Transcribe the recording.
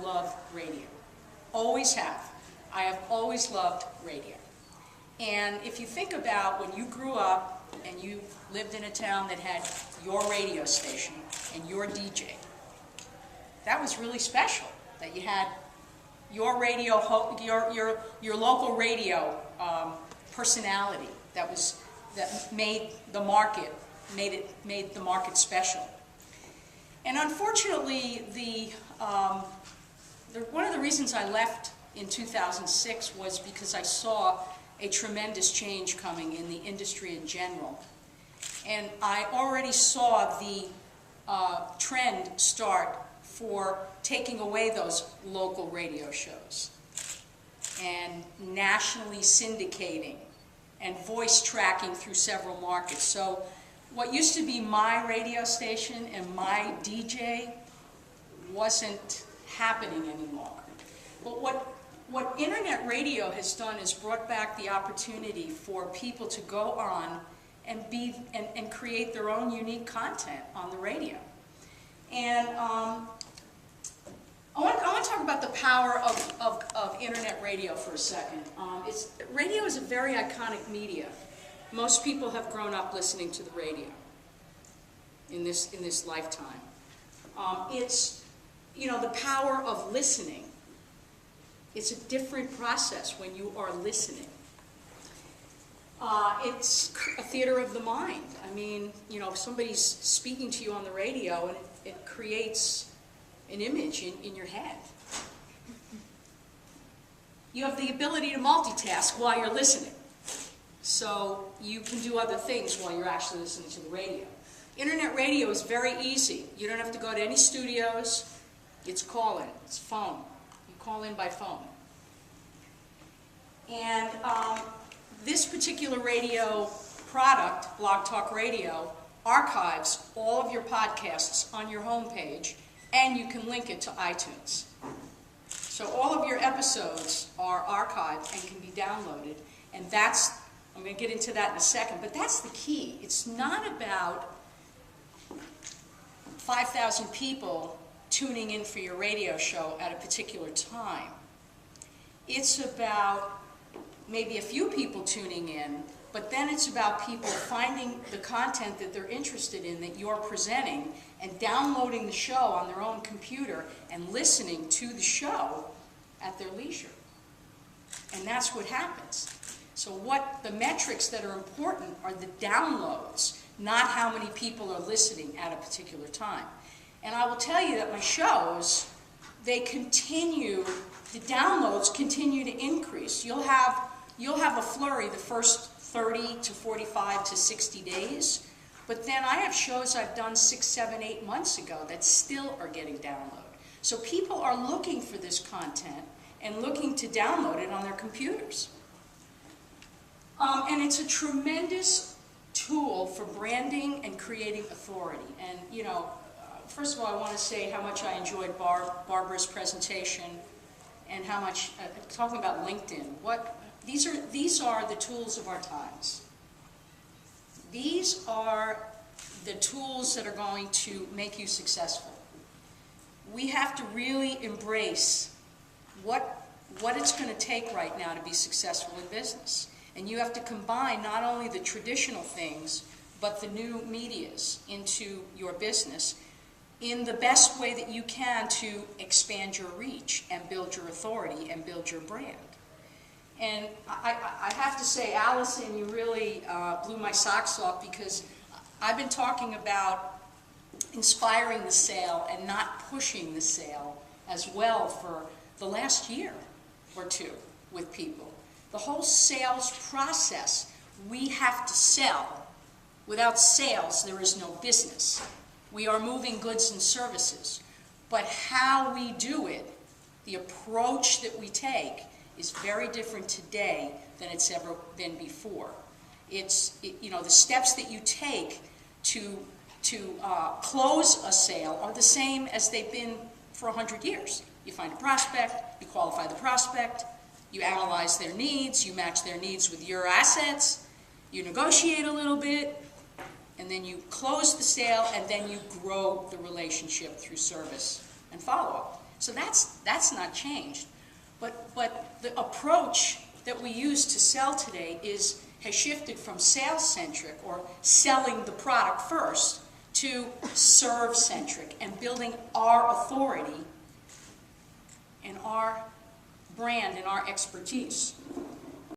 love radio. Always have. I have always loved radio. And if you think about when you grew up and you lived in a town that had your radio station and your DJ, that was really special, that you had your radio, your local radio personality that made the market special. And unfortunately, one of the reasons I left in 2006 was because I saw a tremendous change coming in the industry in general. And I already saw the trend start for taking away those local radio shows and nationally syndicating and voice tracking through several markets. So what used to be my radio station and my DJ wasn't happening anymore. But what internet radio has done is brought back the opportunity for people to go on and create their own unique content on the radio. And I want to talk about the power of internet radio for a second. Radio is a very iconic media. Most people have grown up listening to the radio in this lifetime. It's, the power of listening. It's a different process when you are listening. It's a theater of the mind. I mean, if somebody's speaking to you on the radio, and it creates an image in your head. You have the ability to multitask while you're listening. So you can do other things while you're actually listening to the radio. Internet radio is very easy. You don't have to go to any studios. It's call-in. It's phone. You call in by phone. And this particular radio product, Blog Talk Radio, archives all of your podcasts on your homepage, and you can link it to iTunes. So all of your episodes are archived and can be downloaded, and I'm going to get into that in a second, but that's the key. It's not about 5,000 people tuning in for your radio show at a particular time. It's about maybe a few people tuning in, but then it's about people finding the content that they're interested in that you're presenting and downloading the show on their own computer and listening to the show at their leisure. And that's what happens. So the metrics that are important are the downloads, not how many people are listening at a particular time. And I will tell you that my shows, the downloads continue to increase. You'll have a flurry the first 30 to 45 to 60 days, but then I have shows I've done 6, 7, 8 months ago that still are getting downloaded. So people are looking for this content and looking to download it on their computers. And it's a tremendous tool for branding and creating authority. And, first of all, I want to say how much I enjoyed Barbara's presentation and how much, talking about LinkedIn. These are the tools of our times. These are the tools that are going to make you successful. We have to really embrace what it's going to take right now to be successful in business. And you have to combine not only the traditional things, but the new medias into your business in the best way that you can to expand your reach and build your authority and build your brand. And I have to say, Allison, you really blew my socks off, because I've been talking about inspiring the sale and not pushing the sale as well for the last year or two with people. The whole sales process, we have to sell. Without sales, there is no business. We are moving goods and services. But how we do it, the approach that we take, is very different today than it's ever been before. The steps that you take to close a sale are the same as they've been for 100 years. You find a prospect, you qualify the prospect, you analyze their needs, you match their needs with your assets, you negotiate a little bit, and then you close the sale, and then you grow the relationship through service and follow-up. So that's not changed. But the approach that we use to sell today has shifted from sales-centric, or selling the product first, to serve-centric, and building our authority and our brand and our expertise.